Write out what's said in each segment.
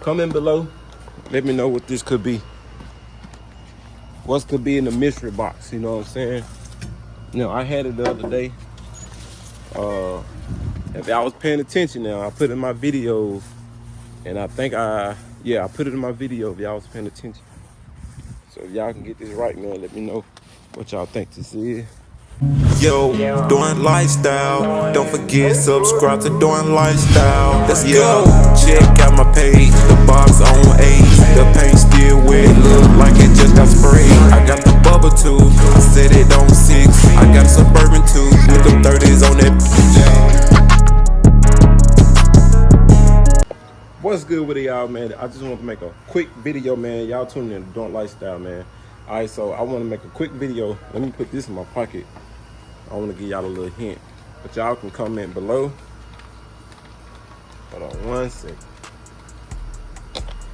Comment below. Let me know what this could be. What could be in the mystery box, you know what I'm saying? You know, I had it the other day. If y'all was paying attention now, I put it in my videos. And I think I put it in my video if y'all was paying attention. So if y'all can get this right, man, let me know what y'all think this is. Yo, doing lifestyle. Don't forget, subscribe to Doing Lifestyle. Let's go. Check out my page, the box on 8. The paint still wet, look like it just got sprayed. I got the bubble too, I set it on 6. I got a Suburban too, with them 30s on that. What's good with y'all, man? I just want to make a quick video, man. Y'all tuning in to Doing Lifestyle, man. All right, so I want to make a quick video. Let me put this in my pocket. I want to give y'all a little hint, but y'all can comment below. Hold on 1 second.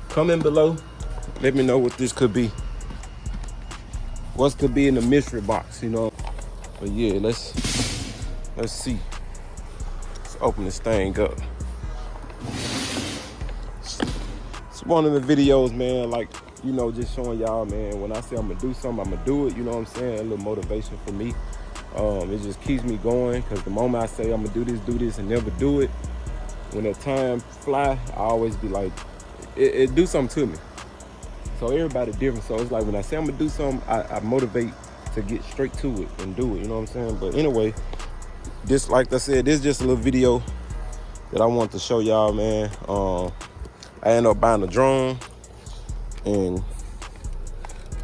Comment below. Let me know what this could be. What could be in the mystery box, you know? But yeah, let's see. Let's open this thing up. It's one of the videos, man, like, you know, just showing y'all, man, when I say I'm gonna do something, I'm gonna do it, you know what I'm saying? A little motivation for me. It just keeps me going, because the moment I say I'm gonna do this and never do it, when that time fly, I always be like, it do something to me. So everybody different. So it's like when I say I'm gonna do something, I motivate to get straight to it and do it, you know what I'm saying? But anyway, this, like I said, this is just a little video that I want to show y'all, man. I ended up buying a drone, and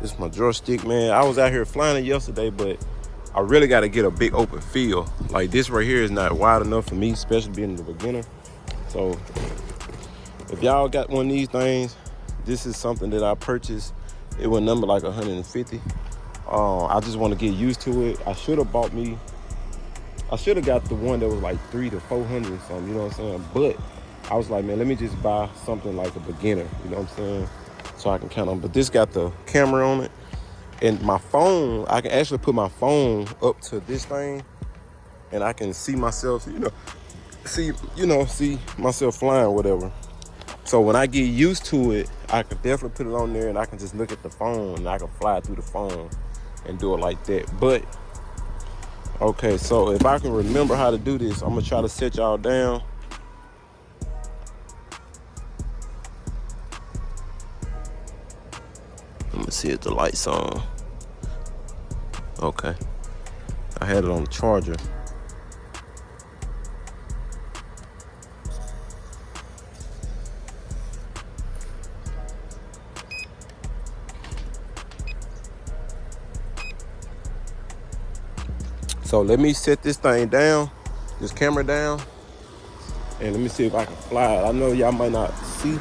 this is my joystick, man. I was out here flying it yesterday, but I really got to get a big open field. Like this right here is not wide enough for me, especially being the beginner. So if y'all got one of these things, this is something that I purchased. It was number like 150. I just want to get used to it. I should have got the one that was like 300 to 400 or something, you know what I'm saying? But I was like, man, let me just buy something like a beginner, you know what I'm saying? So I can count on. But this got the camera on it. And my phone, I can actually put my phone up to this thing, and I can see myself, see myself flying or whatever. So when I get used to it, I can definitely put it on there, and I can just look at the phone, and I can fly through the phone and do it like that. But okay, so if I can remember how to do this, I'm gonna try to set y'all down. Let me see if the light's on. Okay. I had it on the charger. So let me set this thing down, this camera down, and let me see if I can fly it. I know y'all might not see.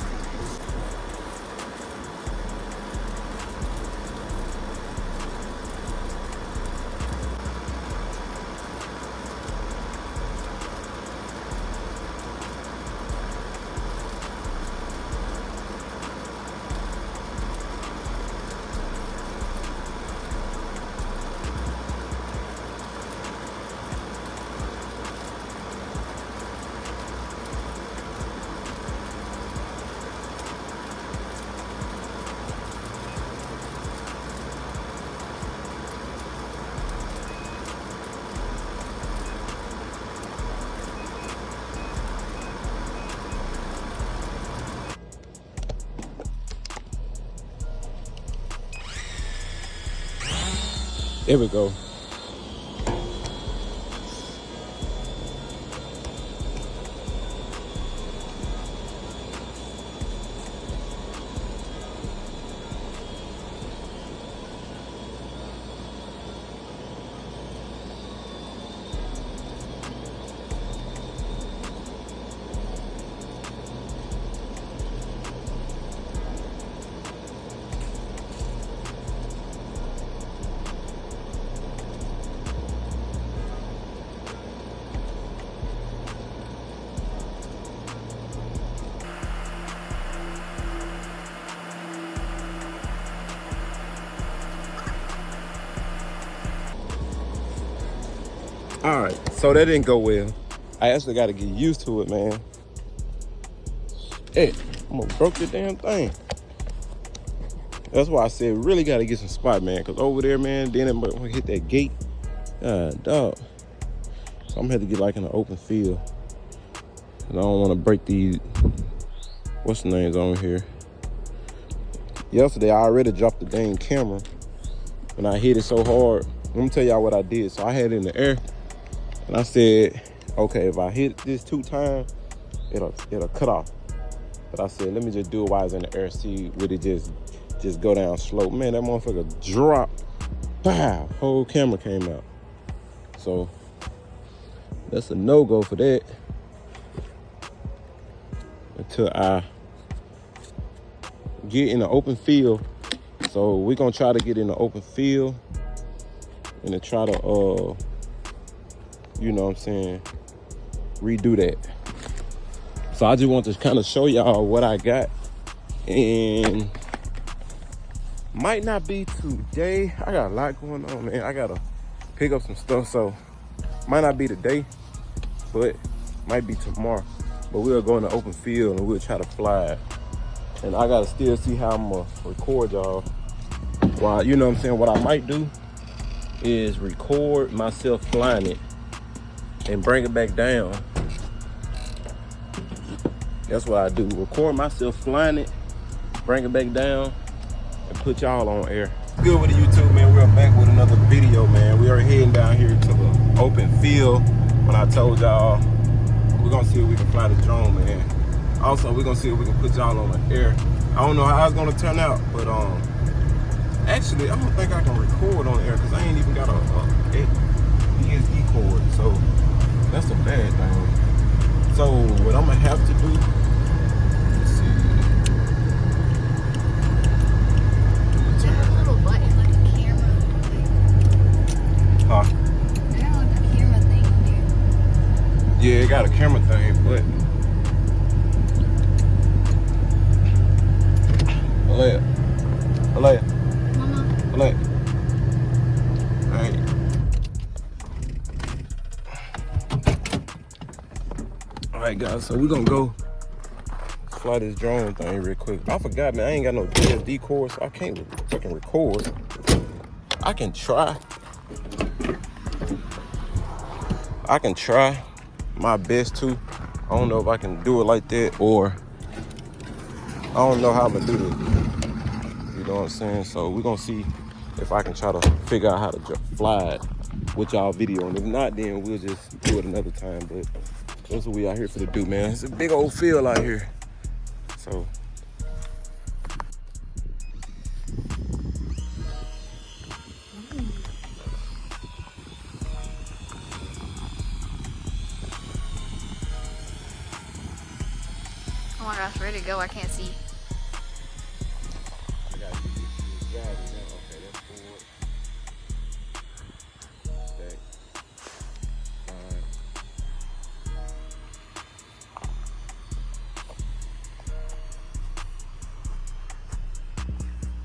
There we go. All right, so that didn't go well. I actually got to get used to it, man. Hey, Almost broke the damn thing. That's why I said really gotta get some spot, man. Cause over there, man, then it might hit that gate. Dog. So I'm gonna have to get like in an open field. And I don't wanna break these, what's the names on here? Yesterday I already dropped the dang camera and I hit it so hard. Let me tell y'all what I did. So I had it in the air and I said, okay, if I hit this 2 times, it'll cut off. But I said, let me just do it while it's in the air, see would it just go down slow. Man, that motherfucker dropped. Pow! Whole camera came out. So that's a no-go for that. Until I get in the open field. So we're gonna try to get in the open field and to try to you know what I'm saying, redo that. So I just want to kind of show y'all what I got, and might not be today. I got a lot going on, man. I gotta pick up some stuff, so might not be today, but might be tomorrow. But we'll go in the open field and we'll try to fly it. And I gotta still see how I'm gonna record y'all. While, you know what I'm saying, what I might do is record myself flying it and bring it back down. That's what I do. Record myself flying it, bring it back down, and put y'all on air. Good with the YouTube, man. We're back with another video, man. We are heading down here to the open field. When I told y'all, we're gonna see if we can fly the drone, man. Also, we're gonna see if we can put y'all on the air. I don't know how it's gonna turn out, but actually, I don't think I can record on the air because I ain't even got a ESD cord, so that's a bad thing. So what I'm gonna have to do, let's see. There's a little button like a camera. Huh? There's like a camera thing on here. Yeah, it got a camera thing, but Alea. Mama. Alea. Alright. Alright guys, so we're gonna go fly this drone thing real quick. I forgot, man, I ain't got no DSD cord, so I can't fucking record. I can try my best to. I don't know if I can do it like that, or I don't know how I'm gonna do this. You know what I'm saying? So we're gonna see if I can try to figure out how to fly it with y'all video. And if not, then we'll just do it another time. But that's what we out here for to do, man. It's a big old field out here. So Oh my gosh, where'd it go? I can't see. I gotta get this driving now. Okay, that's forward. Back.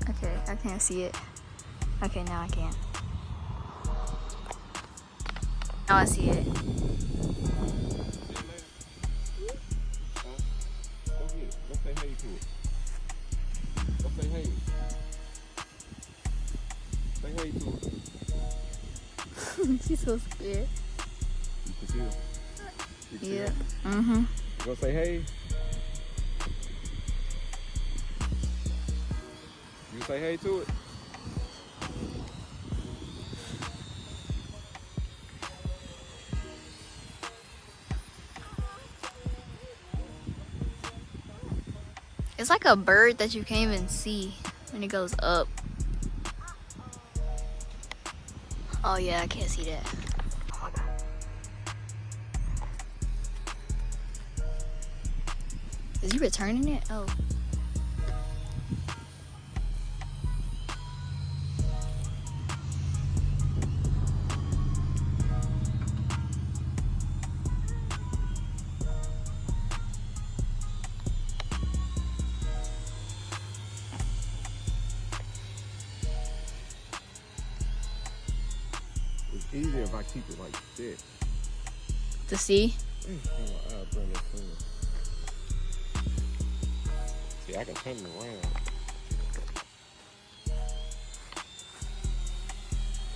Okay, I can't see it. Okay, now I can. Now I see it. Let's say hey to it. Let's say hey. Say hey to it. She's so scared. You can see her. You see Yeah. her? Mm-hmm. You gonna say hey? You say hey to it? It's like a bird that you can't even see when it goes up. Oh yeah, I can't see that. Oh my God. Is he returning it? Oh. It's easier if I keep it like this. To see? Yeah, I can turn it around.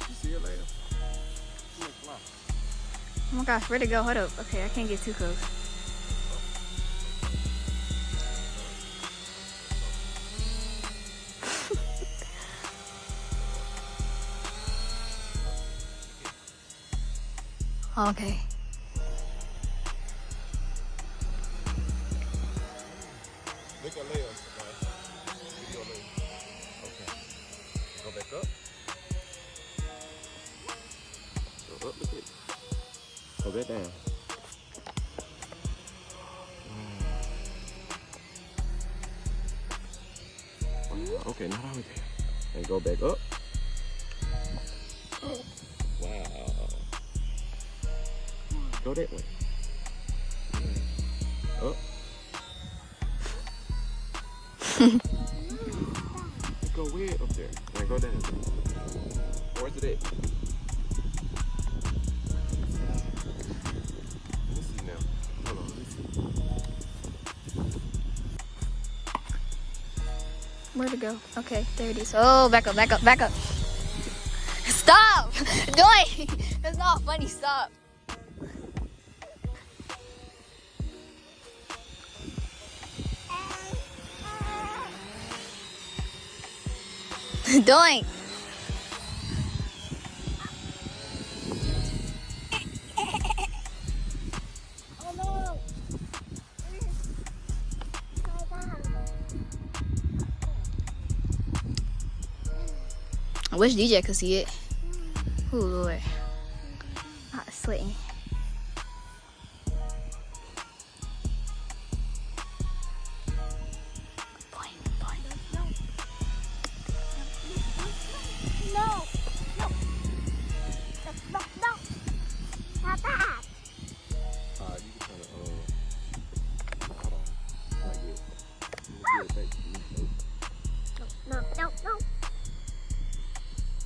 You see it later? Oh my gosh, where'd it go? Hold up. Okay, I can't get too close. Okay. Look at Leo. Video Leo. Okay. Go back up. Go up, look at it. Go back down. Okay, now over there. And go back up. Wow. Go that way. Up. Go way up there. And go down. Where's it at? Let me see now. Hold on, let me see. Where'd it go? Okay, there it is. Oh, back up, back up, back up. Stop! Doing! That's not funny. Stop. Doing. I wish DJ could see it. Oh Lord. Hot sweating.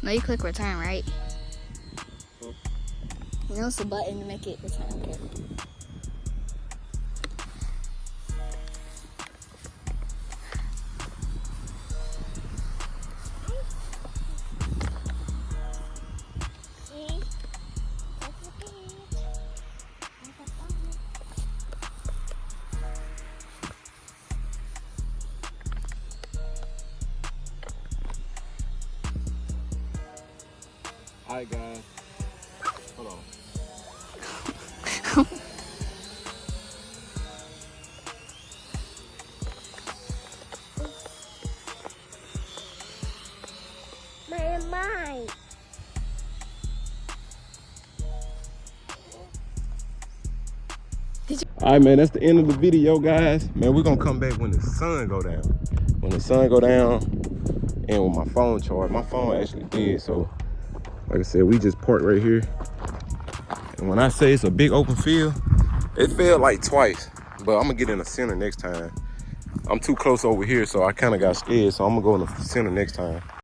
No, you click return, right? You know it's a button to make it return. Okay. Alright guys, hold on. Mine. Alright man, that's the end of the video guys. Man, we're gonna come back when the sun go down. When the sun go down and with my phone charged. My phone actually dead, so like I said, we just parked right here. And when I say it's a big open field, it felt like twice, but I'm gonna get in the center next time. I'm too close over here, so I kind of got scared, so I'm gonna go in the center next time.